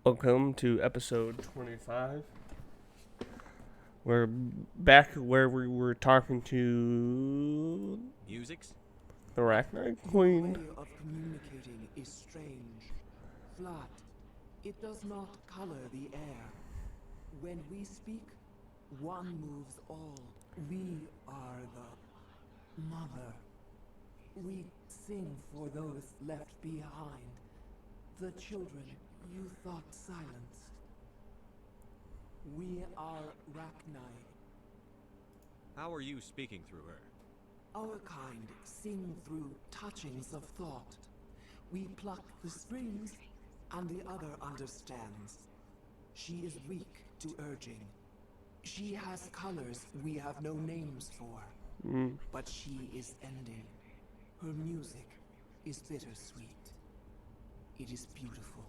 Welcome to episode 25. We're back where we were talking to Musics? the Arachnid Your Queen. way of communicating is strange. Flat. It does not color the air. When we speak, one moves all. We are the mother. We sing for those left behind. The children you thought silenced. We are Rachni. How are you speaking through her? Our kind sing through touchings of thought. We pluck the strings, and the other understands. She is weak to urging. She has colors we have no names for. But she is ending. Her music is bittersweet. It is beautiful.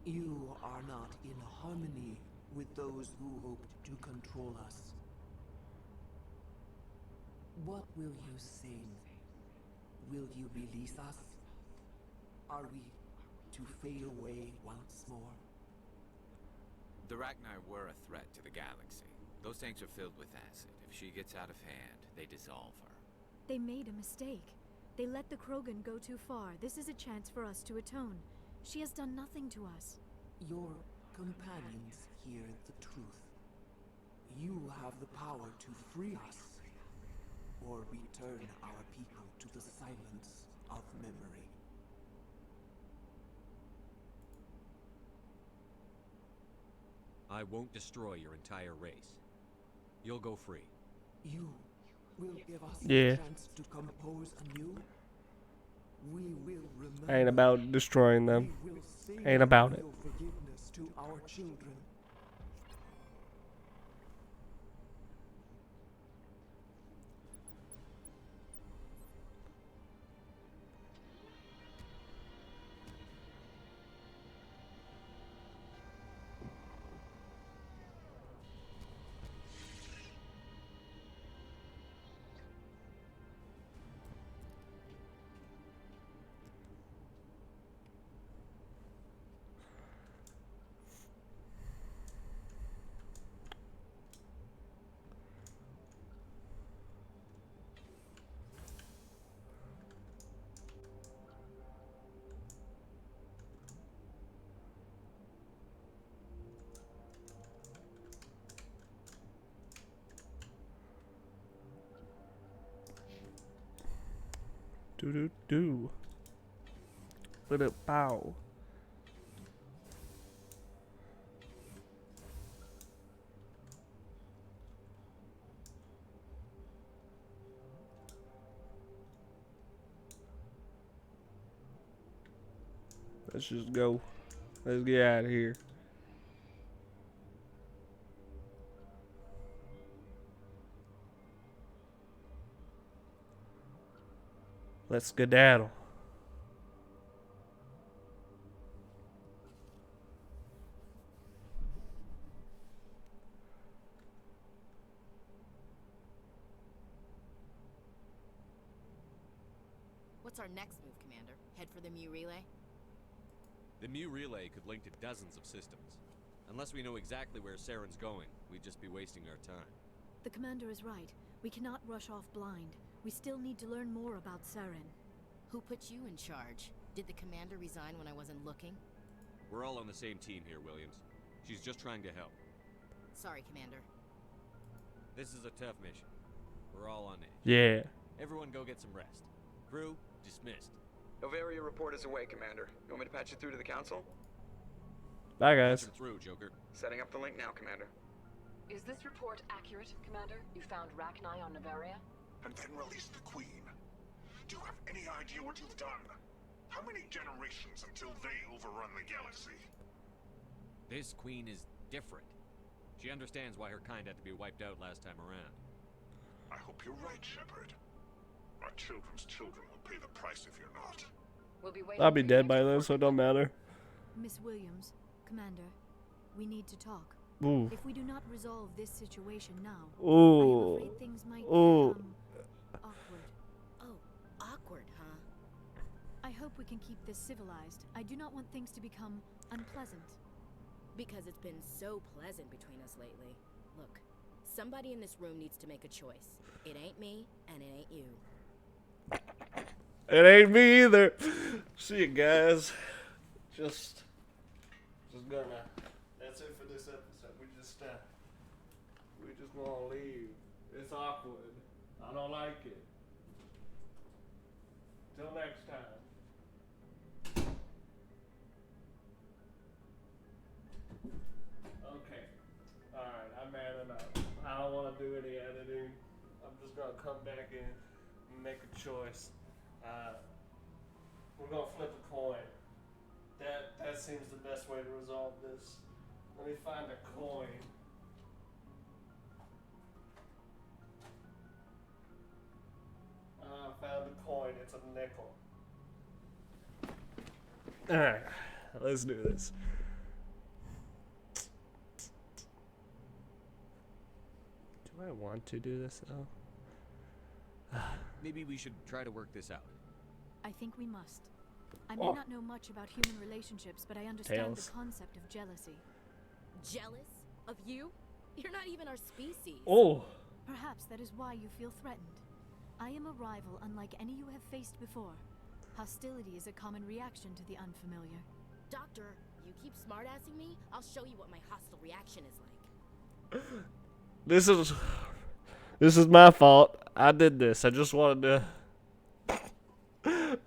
You are not in harmony with those who hoped to control us. What will you sing? Will you release us? Are we to fade away once more? The Rachni were a threat to the galaxy. Those tanks are filled with acid. If she gets out of hand, they dissolve her. They made a mistake. They let the Krogan go too far. This is a chance for us to atone. She has done nothing to us. Your companions hear the truth. You have the power to free us, or return our people to the silence of memory. I won't destroy your entire race. You'll go free. You will give us Yeah. a chance to compose anew. We will remember. Ain't about destroying them. We will sing Ain't about it. your forgiveness to our children. Do. Let it bow. Let's just go. Let's get out of here. Let's skedaddle. What's our next move, Commander? Head for the Mu relay? The Mu relay could link to dozens of systems. Unless we know exactly where Saren's going, we'd just be wasting our time. The commander is right. We cannot rush off blind. We still need to learn more about Saren. Who put you in charge? Did the commander resign when I wasn't looking? We're all on the same team here, Williams. She's just trying to help. Sorry, Commander. This is a tough mission. We're all on edge. Yeah. Everyone go get some rest. Crew, dismissed. Novaria report is away, Commander. You want me to patch you through to the Council? Bye, guys. Patch her through, Joker. Setting up the link now, Commander. Is this report accurate, Commander? You found Rachni on Novaria? And then released the Queen. Do you have any idea what you've done? How many generations until they overrun the galaxy? This queen is different. She understands why her kind had to be wiped out last time around. I hope you're right, Shepard. Our children's children will pay the price if you're not. We'll be waiting I'll be for dead your by next then, so it report. don't matter. Miss Williams, Commander, we need to talk. Ooh. If we do not resolve this situation now, I am Ooh. afraid things might Ooh. become awkward. Oh, awkward, huh? I hope we can keep this civilized. I do not want things to become unpleasant. Because it's been so pleasant between us lately. Look, somebody in this room needs to make a choice. It ain't me, and it ain't you. It ain't me either. See you guys. Just gonna. That's it for this episode. We just gonna leave. It's awkward. I don't like it. Till next time. Okay. Alright, I'm mad enough. I don't want to do any editing. I'm just gonna come back in and make a choice. We're gonna flip a coin. That seems the best way to resolve this. Let me find a coin. Found a coin. It's a nickel. Alright, let's do this. Do I want to do this though? Maybe we should try to work this out. I think we must. I may not know much about human relationships, but I understand the concept of jealousy. Jealous? Of you? You're not even our species. Oh! Perhaps that is why you feel threatened. I am a rival unlike any you have faced before. Hostility is a common reaction to the unfamiliar. Doctor, you keep smartassing me, I'll show you what my hostile reaction is like. This is my fault. I did this. I just wanted to.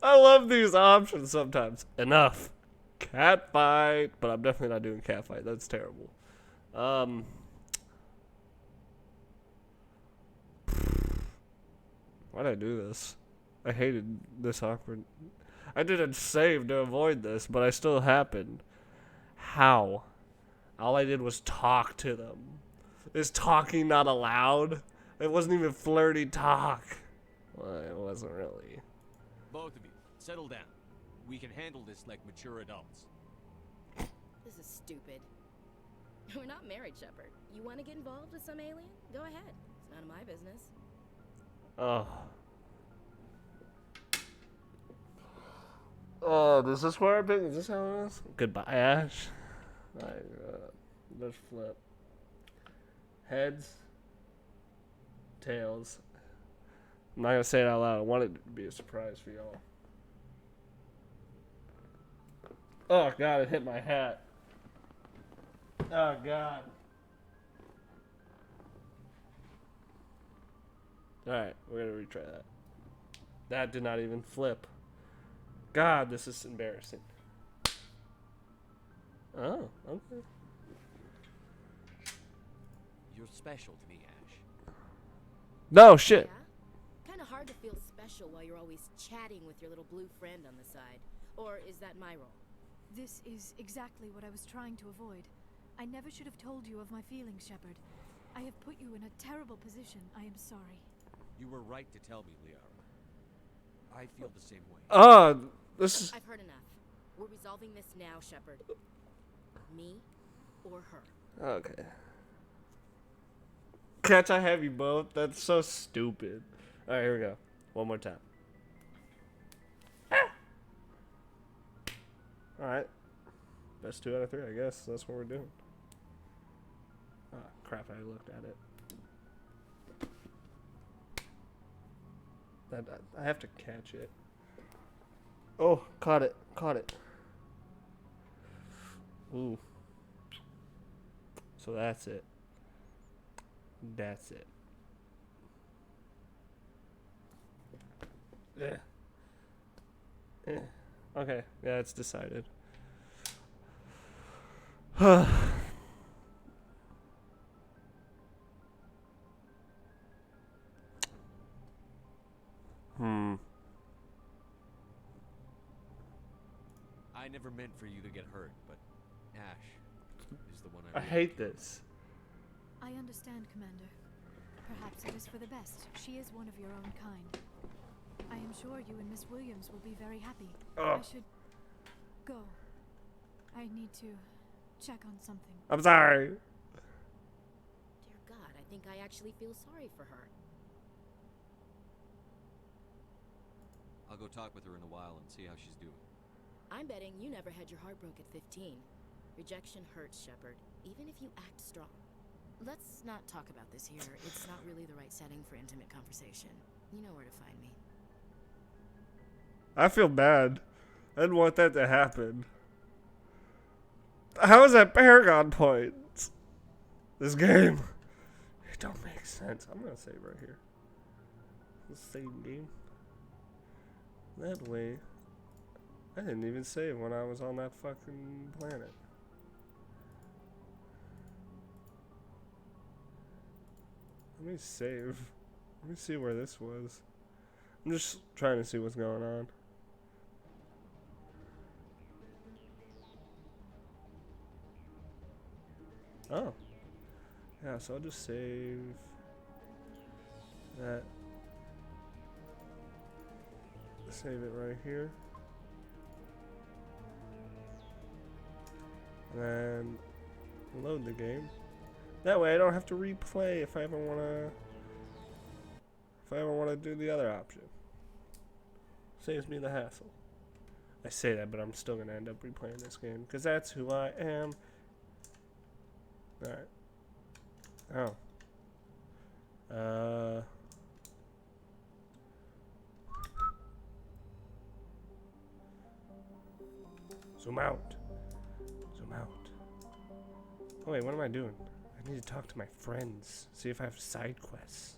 I love these options sometimes. Enough. Cat fight. But I'm definitely not doing cat fight. That's terrible. Why'd I do this? I hated this awkward. I didn't save to avoid this, but I still happened. How? All I did was talk to them. Is talking not allowed? It wasn't even flirty talk. Well, it wasn't really. Both of you, settle down. We can handle this like mature adults. This is stupid. We're not married, Shepard. You want to get involved with some alien? Go ahead. It's none of my business. Oh, is this where I pick? Is this how it is? Goodbye, Ash. Let's flip. Heads. Tails. I'm not gonna say it out loud. I want it to be a surprise for y'all. Oh god, it hit my hat. Oh god. Alright, we're gonna retry that. That did not even flip. God, this is embarrassing. Oh, okay. You're special to me, Ash. No, shit. Yeah? Kind of hard to feel special while you're always chatting with your little blue friend on the side. Or is that my role? This is exactly what I was trying to avoid. I never should have told you of my feelings, Shepard. I have put you in a terrible position. I am sorry. You were right to tell me, Liara. I feel the same way. This is... I've heard enough. We're resolving this now, Shepard. Me or her. Okay. Can't I have you both? That's so stupid. Alright, here we go. One more time. Alright. Best 2 out of 3, I guess. That's what we're doing. Ah, crap, I looked at it. I have to catch it. Oh, caught it. Caught it. Ooh. So that's it. That's it. Yeah. Yeah. Okay. Yeah, it's decided. I never meant for you to get hurt, but Ash is the one I hate this. I understand, Commander. Perhaps it is for the best. She is one of your own kind. I am sure you and Miss Williams will be very happy. I should go. I need to check on something. I'm sorry. Dear God, I think I actually feel sorry for her. I'll go talk with her in a while and see how she's doing. I'm betting you never had your heart broke at 15. Rejection hurts, Shepard, even if you act strong. Let's not talk about this here. It's not really the right setting for intimate conversation. You know where to find me. I feel bad. I didn't want that to happen. How is that Paragon points? This game. It don't make sense. I'm gonna save right here. The same game. That way. I didn't even save when I was on that fucking planet. Let me save. Let me see where this was. I'm just trying to see what's going on. Oh. Yeah, so I'll just save that. Save it right here. And then load the game. That way I don't have to replay if I ever wanna do the other option. Saves me the hassle. I say that, but I'm still gonna end up replaying this game because that's who I am. Alright. Oh. Zoom out. Zoom out. Oh wait, what am I doing? I need to talk to my friends. See if I have side quests.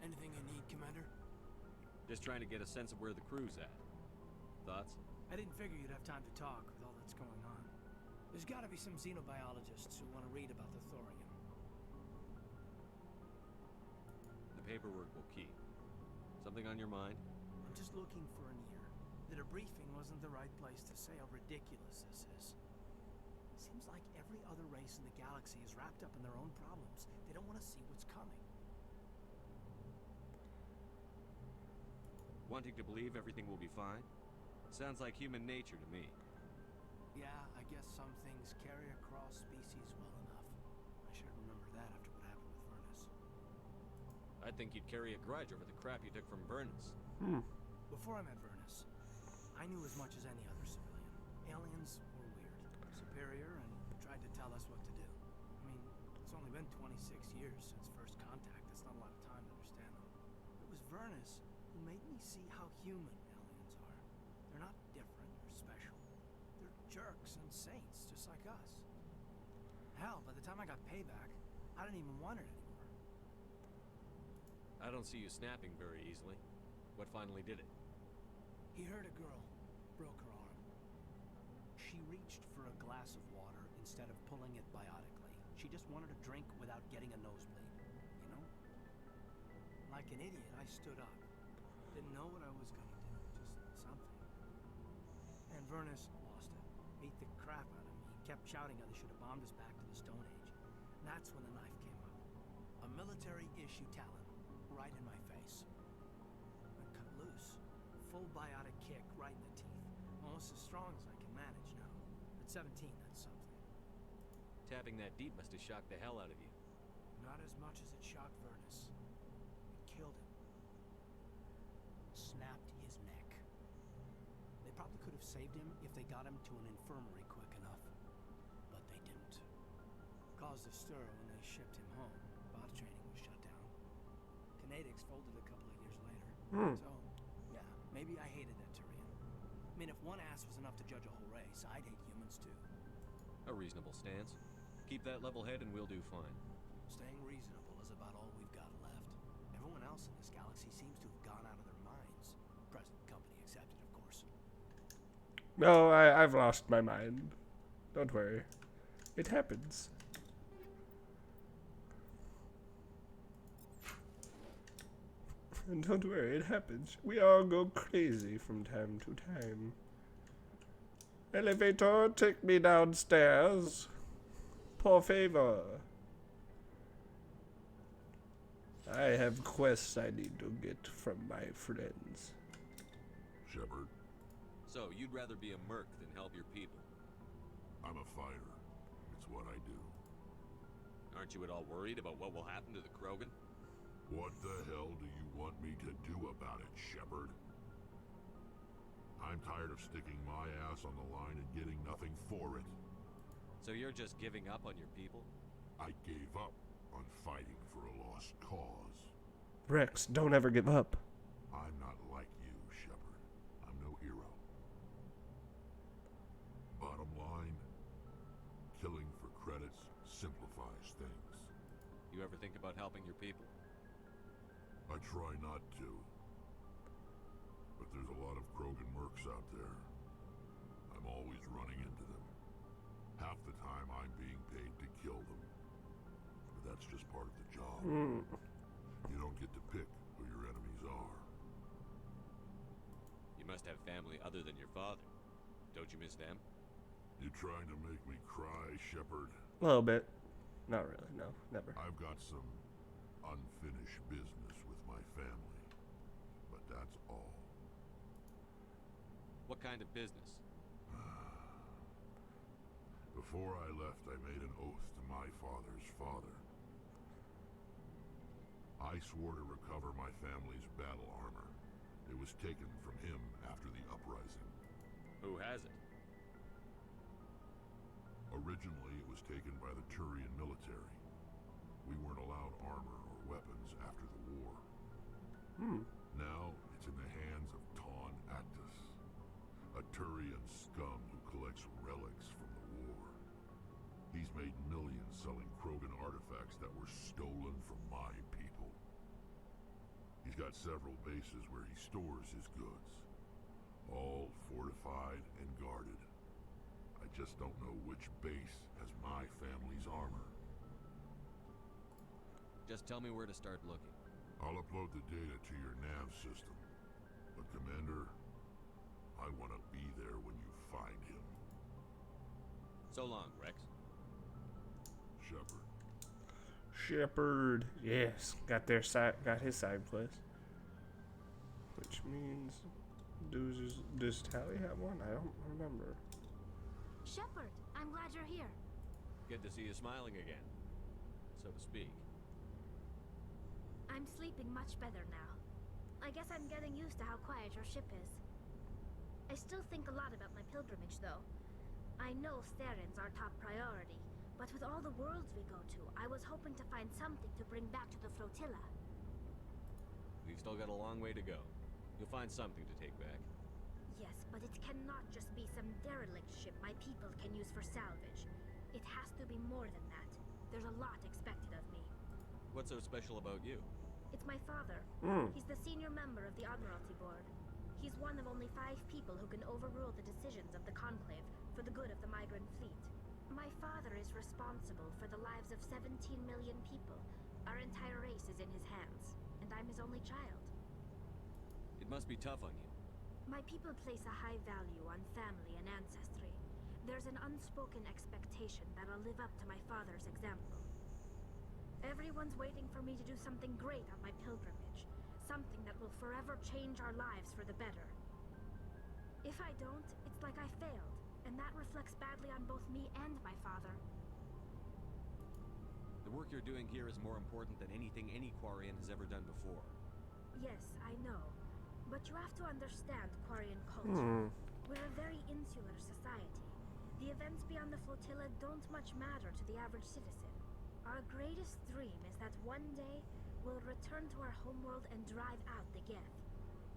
Anything you need, Commander? Just trying to get a sense of where the crew's at. Thoughts? I didn't figure you'd have time to talk with all that's going on. There's gotta be some xenobiologists who want to read about the thorium. The paperwork will keep. Something on your mind? I'm just looking for an ear. The debriefing wasn't the right place to say how ridiculous this is. Seems like every other race in the galaxy is wrapped up in their own problems. They don't want to see what's coming. Wanting to believe everything will be fine? Sounds like human nature to me. Yeah, I guess some things carry across species well enough. I should remember that after what happened with Vernus. I'd think you'd carry a grudge over the crap you took from Vernus. Before I met Vernus, I knew as much as any other civilian. Aliens were weird, superior, and tried to tell us what to do. I mean, it's only been 26 years since first contact. That's not a lot of time to understand them. It was Vernus who made me see how human aliens are. They're not different or special. They're jerks and saints, just like us. Hell, by the time I got payback, I didn't even want it anymore. I don't see you snapping very easily. What finally did it? He hurt a girl, broke her arm. She reached for a glass of water instead of pulling it biotically. She just wanted a drink without getting a nosebleed, you know? Like an idiot, I stood up. Didn't know what I was gonna do, just something. And Vernus lost it. Beat the crap out of me. Kept shouting how they should have bombed us back to the Stone Age. And that's when the knife came up. A military-issue talon, right in my face. I cut loose. Full biotic kick right in the teeth. Almost as strong as I can manage now. At 17, that's something. Tapping that deep must have shocked the hell out of you. Not as much as it shocked Vernus. It killed him. Snapped his neck. They probably could have saved him if they got him to an infirmary quick enough. But they didn't. Caused a stir when they shipped him home. Bot training was shut down. Kinetics folded a couple of years later. So, yeah, maybe I hated that Turian. I mean, if one ass was enough to judge a whole race, I'd hate humans too. A reasonable stance. Keep that level head and we'll do fine. Staying reasonable is about all we've got left. Everyone else in this galaxy seems to have gone out of their minds. Present company accepted, of course. No, I've lost my mind. Don't worry. It happens. And don't worry, it happens. We all go crazy from time to time. Elevator, take me downstairs. Por favor. I have quests I need to get from my friends. Shepard, So, you'd rather be a merc than help your people? I'm a fighter. It's what I do. Aren't you at all worried about what will happen to the Krogan? What the hell do you want me to do about it, Shepard? I'm tired of sticking my ass on the line and getting nothing for it. So you're just giving up on your people? I gave up on fighting for a lost cause. Rex, don't ever give up. I'm not like you, Shepard. I'm no hero. Bottom line, killing for credits simplifies things. You ever think about helping your people? I try not to. But there's a lot of Krogan mercs out there. I'm always running into them. Half the time I'm being paid to kill them. But that's just part of the job. You don't get to pick who your enemies are. You must have family other than your father. Don't you miss them? You trying to make me cry, Shepard? A little bit. Not really, no, never. I've got some unfinished business with my family. But that's all. What kind of business? Before I left, I made an oath to my father's father. I swore to recover my family's battle armor. It was taken from him after the uprising. Who has it? Originally, it was taken by the Turian military. We weren't allowed armor or weapons after the war. Now, it's in the hands of Ton Actus, a Turian scum who collects relics from the war. He's made millions selling Krogan artifacts that were stolen from my people. He's got several bases where he stores his goods, all fortified and guarded. I just don't know which base has my family's armor. Just tell me where to start looking. I'll upload the data to your nav system. But Commander, I want to be there when you find him. So long, Rex. Shepard. Shepard, yes, got his side quest. Which means, does Tally have one? I don't remember. Shepard, I'm glad you're here. Good to see you smiling again, so to speak. I'm sleeping much better now. I guess I'm getting used to how quiet your ship is. I still think a lot about my pilgrimage, though. I know Theron's our top priority, but with all the worlds we go to, I was hoping to find something to bring back to the flotilla. We've still got a long way to go. You'll find something to take back. Yes, but it cannot just be some derelict ship my people can use for salvage. It has to be more than that. There's a lot expected of me. What's so special about you? It's my father. He's the senior member of the Admiralty Board. He's one of only 5 people who can overrule the decisions of the Conclave for the good of the migrant fleet. My father is responsible for the lives of 17 million people. Our entire race is in his hands, and I'm his only child. It must be tough on you. My people place a high value on family and ancestry. There's an unspoken expectation that I'll live up to my father's example. Everyone's waiting for me to do something great on my pilgrimage. Something that will forever change our lives for the better. If I don't, it's like I failed, and that reflects badly on both me and my father. The work you're doing here is more important than anything any Quarian has ever done before. Yes, I know. But you have to understand Quarian culture. We're a very insular society. The events beyond the flotilla don't much matter to the average citizen. Our greatest dream is that one day we'll return to our homeworld and drive out the Geth.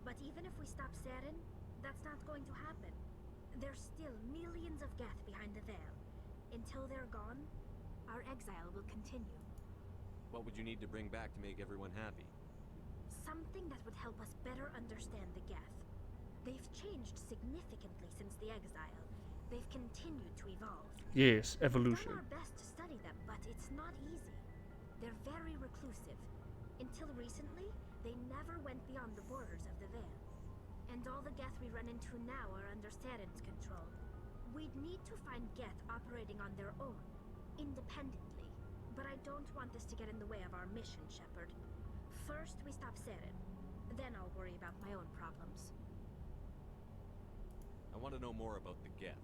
But even if we stop Saren, that's not going to happen. There's still millions of Geth behind the veil. Until they're gone, our exile will continue. What would you need to bring back to make everyone happy? Something that would help us better understand the Geth. They've changed significantly since the exile. They've continued to evolve. Yes, We've evolution. done our best to study them, but it's not easy. They're very reclusive. Until recently, they never went beyond the borders of the Veil. And all the Geth we run into now are under Saren's control. We'd need to find Geth operating on their own, independently. But I don't want this to get in the way of our mission, Shepard. First, we stop Seren. Then I'll worry about my own problems. I want to know more about the Geth.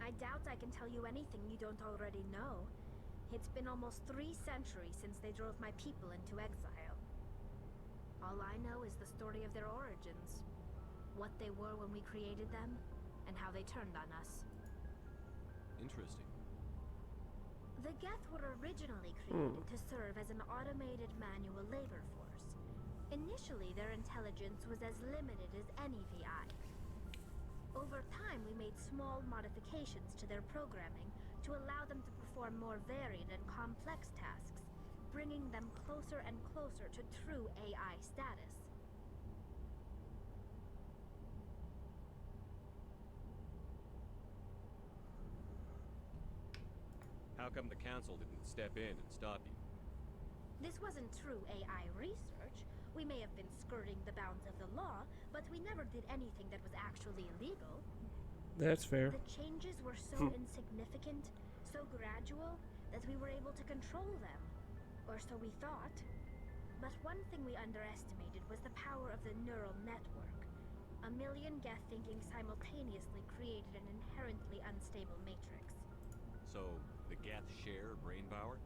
I doubt I can tell you anything you don't already know. It's been almost 3 centuries since they drove my people into exile. All I know is the story of their origins. What they were when we created them, and how they turned on us. Interesting. The Geth were originally created to serve as an automated manual labor force. Initially, their intelligence was as limited as any VI. Over time, we made small modifications to their programming to allow them to perform more varied and complex tasks, bringing them closer and closer to true AI status. How come the Council didn't step in and stop you? This wasn't true AI research. We may have been skirting the bounds of the law, but we never did anything that was actually illegal. That's fair. The changes were so insignificant, so gradual, that we were able to control them. Or so we thought. But one thing we underestimated was the power of the neural network. A million Geth thinking simultaneously created an inherently unstable matrix. So, the Geth share brain power?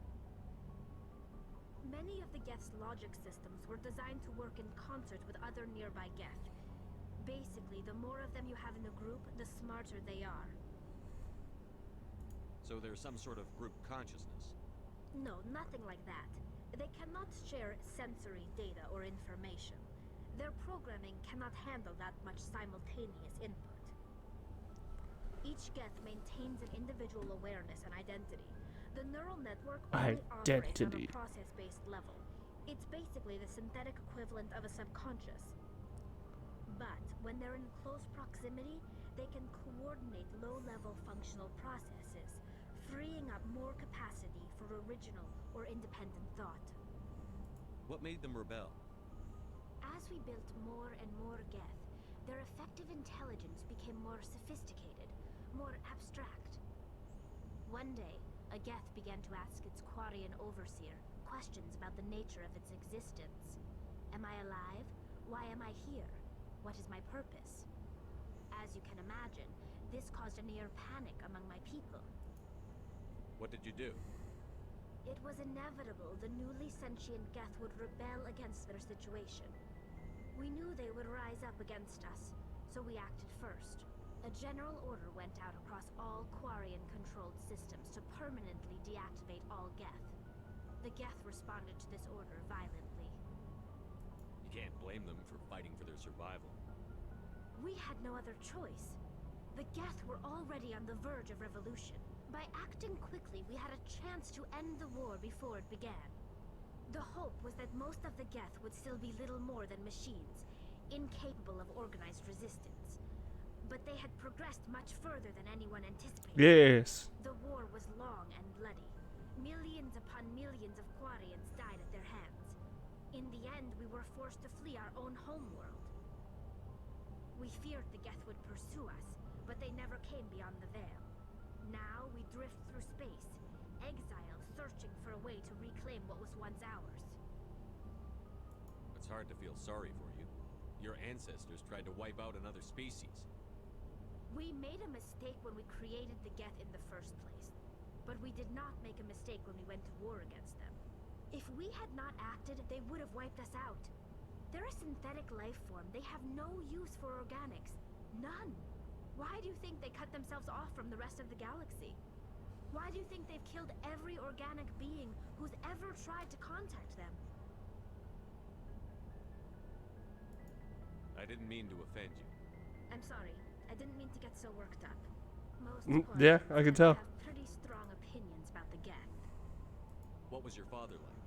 Many of the Geth's logic systems were designed to work in concert with other nearby Geth. Basically, the more of them you have in a group, the smarter they are. So there's some sort of group consciousness? No, nothing like that. They cannot share sensory data or information. Their programming cannot handle that much simultaneous input. Each Geth maintains an individual awareness and identity. The neural network only operates on a process-based level. It's basically the synthetic equivalent of a subconscious. But when they're in close proximity, they can coordinate low-level functional processes, freeing up more capacity for original or independent thought. What made them rebel? As we built more and more Geth, their effective intelligence became more sophisticated, more abstract. One day, a Geth began to ask its Quarian overseer questions about the nature of its existence. Am I alive? Why am I here? What is my purpose? As you can imagine, this caused a near panic among my people. What did you do? It was inevitable the newly sentient Geth would rebel against their situation. We knew they would rise up against us, so we acted first. A general order went out across all Quarian-controlled systems to permanently deactivate all Geth. The Geth responded to this order violently. You can't blame them for fighting for their survival. We had no other choice. The Geth were already on the verge of revolution. By acting quickly, we had a chance to end the war before it began. The hope was that most of the Geth would still be little more than machines, incapable of organized resistance. But they had progressed much further than anyone anticipated. Yes. The war was long and bloody. Millions upon millions of Quarians died at their hands. In the end, we were forced to flee our own homeworld. We feared the Geth would pursue us, but they never came beyond the Veil. Now we drift through space, exiles searching for a way to reclaim what was once ours. It's hard to feel sorry for you. Your ancestors tried to wipe out another species. We made a mistake when we created the Geth in the first place, but we did not make a mistake when we went to war against them. If we had not acted, they would have wiped us out. They're a synthetic life form. They have no use for organics. None. Why do you think they cut themselves off from the rest of the galaxy? Why do you think they've killed every organic being who's ever tried to contact them? I didn't mean to offend you. I'm sorry. I didn't mean to get so worked up. Most Yeah, I can tell. have pretty strong opinions about the Geth. What was your father like?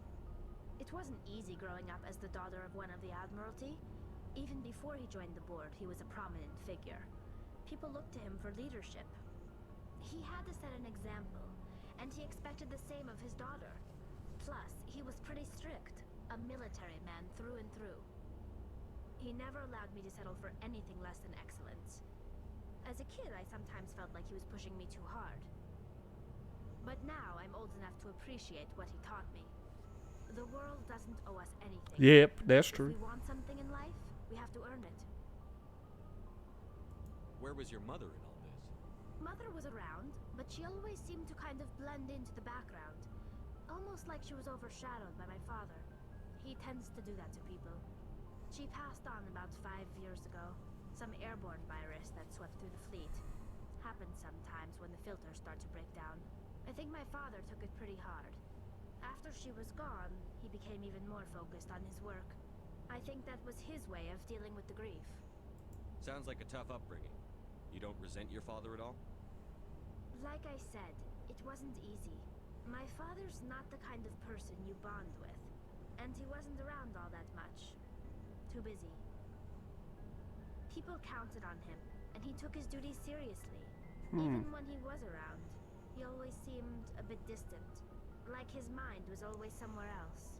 It wasn't easy growing up as the daughter of one of the Admiralty. Even before he joined the board, he was a prominent figure. People looked to him for leadership. He had to set an example, and he expected the same of his daughter. Plus, he was pretty strict, a military man through and through. He never allowed me to settle for anything less than excellence. As a kid, I sometimes felt like he was pushing me too hard. But now I'm old enough to appreciate what he taught me. The world doesn't owe us anything. Yep, that's If true. we want something in life, we have to earn it. Where was your mother in all this? Mother was around, but she always seemed to kind of blend into the background. Almost like she was overshadowed by my father. He tends to do that to people. She passed on about 5 years ago. Some airborne virus that swept through the fleet. Happens sometimes when the filters start to break down. I think my father took it pretty hard. After she was gone, he became even more focused on his work. I think that was his way of dealing with the grief. Sounds like a tough upbringing. You don't resent your father at all? Like I said, it wasn't easy. My father's not the kind of person you bond with, and he wasn't around all that much. Too busy. People counted on him, and he took his duties seriously. Even when he was around, he always seemed a bit distant, like his mind was always somewhere else.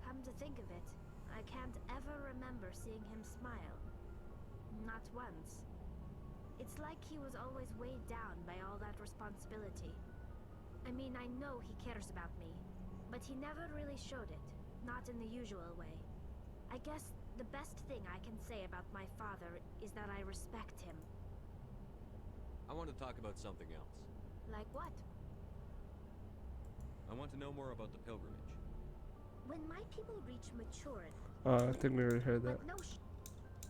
Come to think of it, I can't ever remember seeing him smile. Not once. It's like he was always weighed down by all that responsibility. I mean, I know he cares about me, but he never really showed it, not in the usual way. I guess the best thing I can say about my father is that I respect him. I want to talk about something else. Like what? I want to know more about the pilgrimage. When my people reach maturity... I think we already heard that. But no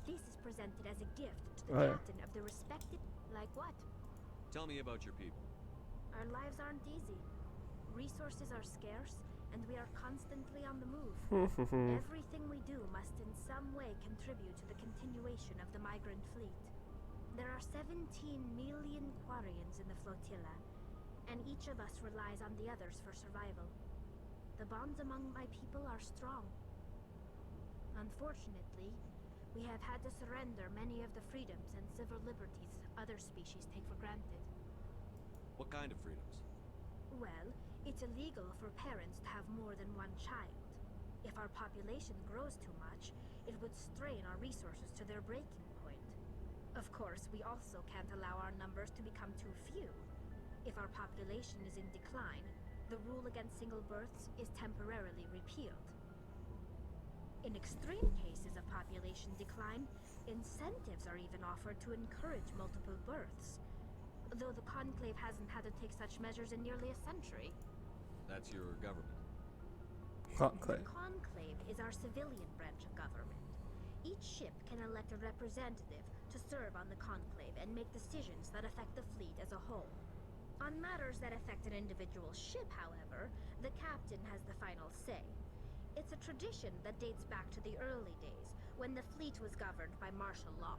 this is presented as a gift to the Oh, yeah. captain of the respected... Like what? Tell me about your people. Our lives aren't easy. Resources are scarce, and we are constantly on the move. Everything we do must in some way contribute to the continuation of the migrant fleet. There are 17 million Quarians in the flotilla, and each of us relies on the others for survival. The bonds among my people are strong. Unfortunately, we have had to surrender many of the freedoms and civil liberties other species take for granted. What kind of freedoms? Well, it's illegal for parents to have more than one child. If our population grows too much, it would strain our resources to their breaking point. Of course, we also can't allow our numbers to become too few. If our population is in decline, the rule against single births is temporarily repealed. In extreme cases of population decline, incentives are even offered to encourage multiple births. Though the Conclave hasn't had to take such measures in nearly a century. That's your government. Conclave. The Conclave is our civilian branch of government. Each ship can elect a representative to serve on the Conclave and make decisions that affect the fleet as a whole. On matters that affect an individual ship, however, the captain has the final say. It's a tradition that dates back to the early days, when the fleet was governed by martial law.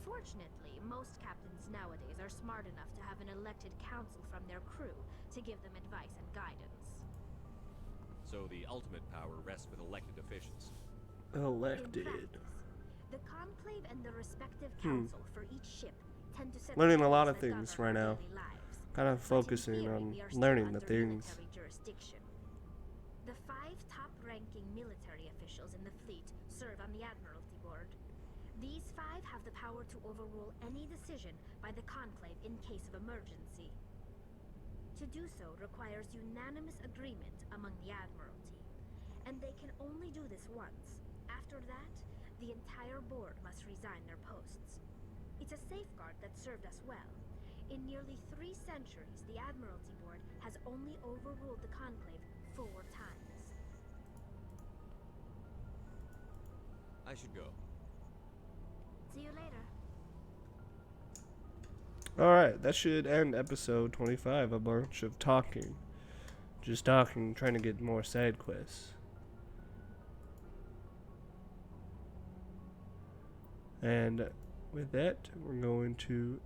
Fortunately, most captains nowadays are smart enough to have an elected council from their crew to give them advice and guidance. So the ultimate power rests with elected officials. Elected. In practice, the Conclave and the respective council for each ship tend to set Learning a the lot rules of that things govern right our now. daily lives. Kind of But in focusing theory, on we are still learning the under things. military jurisdiction. The 5 top-ranking military officials in the fleet serve on the Admiralty Board. These 5 have the power to overrule any decision by the Conclave in case of emergency. To do so requires unanimous agreement among the Admiralty, and they can only do this once. After that, the entire board must resign their posts. It's a safeguard that served us well. In nearly 3 centuries, the Admiralty Board has only overruled the Conclave 4 times. I should go. See you later. Alright, that should end episode 25. A bunch of talking. Just talking, trying to get more side quests. And with that, we're going to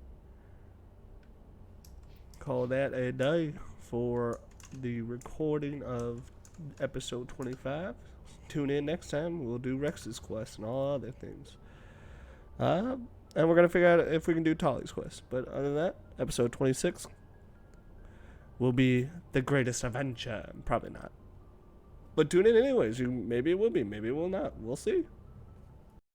call that a day for the recording of episode 25. Tune in next time. We'll do Rex's quest and all other things. And we're going to figure out if we can do Tali's quest. But other than that, episode 26 will be the greatest adventure. Probably not. But tune in anyways. Maybe it will be. Maybe it will not. We'll see.